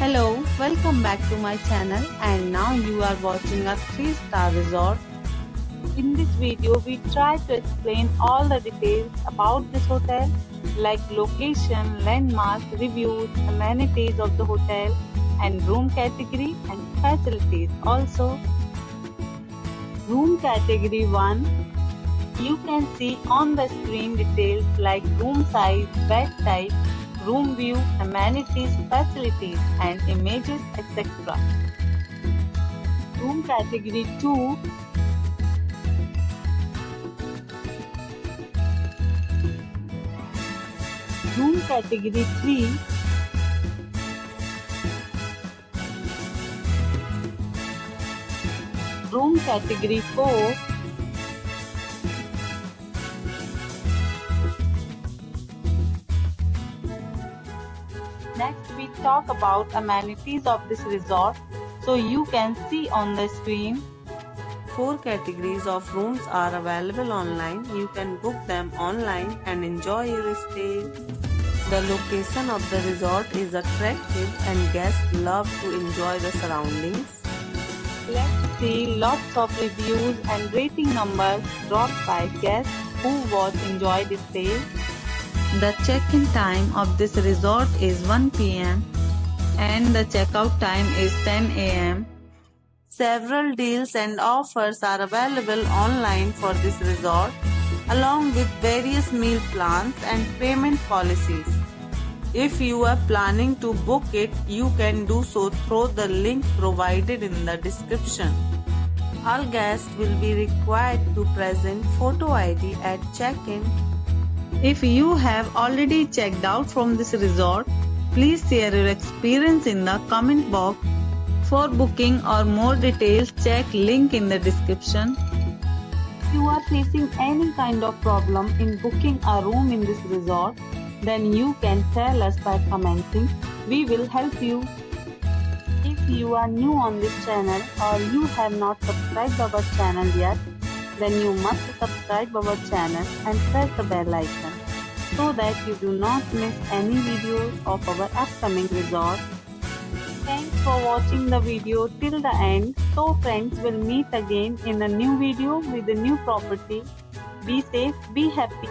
Hello, welcome back to my channel, and now you are watching a 3-star resort. In this video, we try to explain all the details about this hotel like location, landmarks, reviews, amenities of the hotel and room category and facilities. Also, room category 1, you can see on the screen details like room size, bed type, room view, amenities, facilities and images, etc. Room category 2, room category 3, room category 4, next we talk about amenities of this resort, so you can see on the screen. 4 categories of rooms are available online. You can book them online and enjoy your stay. The location of the resort is attractive and guests love to enjoy the surroundings. Let's see lots of reviews and rating numbers dropped by guests who enjoy this stay. The check-in time of this resort is 1 p.m. and the checkout time is 10 a.m. Several deals and offers are available online for this resort, along with various meal plans and payment policies. If you are planning to book it, you can do so through the link provided in the description. All guests will be required to present photo ID at check-in. If you have already checked out from this resort, please share your experience in the comment box. For booking or more details, check link in the description. If you are facing any kind of problem in booking a room in this resort, then you can tell us by commenting. We will help you. If you are new on this channel or you have not subscribed our channel yet, then you must subscribe our channel and press the bell icon so that you do not miss any videos of our upcoming resort. Thanks for watching the video till the end. So friends, will meet again in a new video with a new property. Be safe, be happy.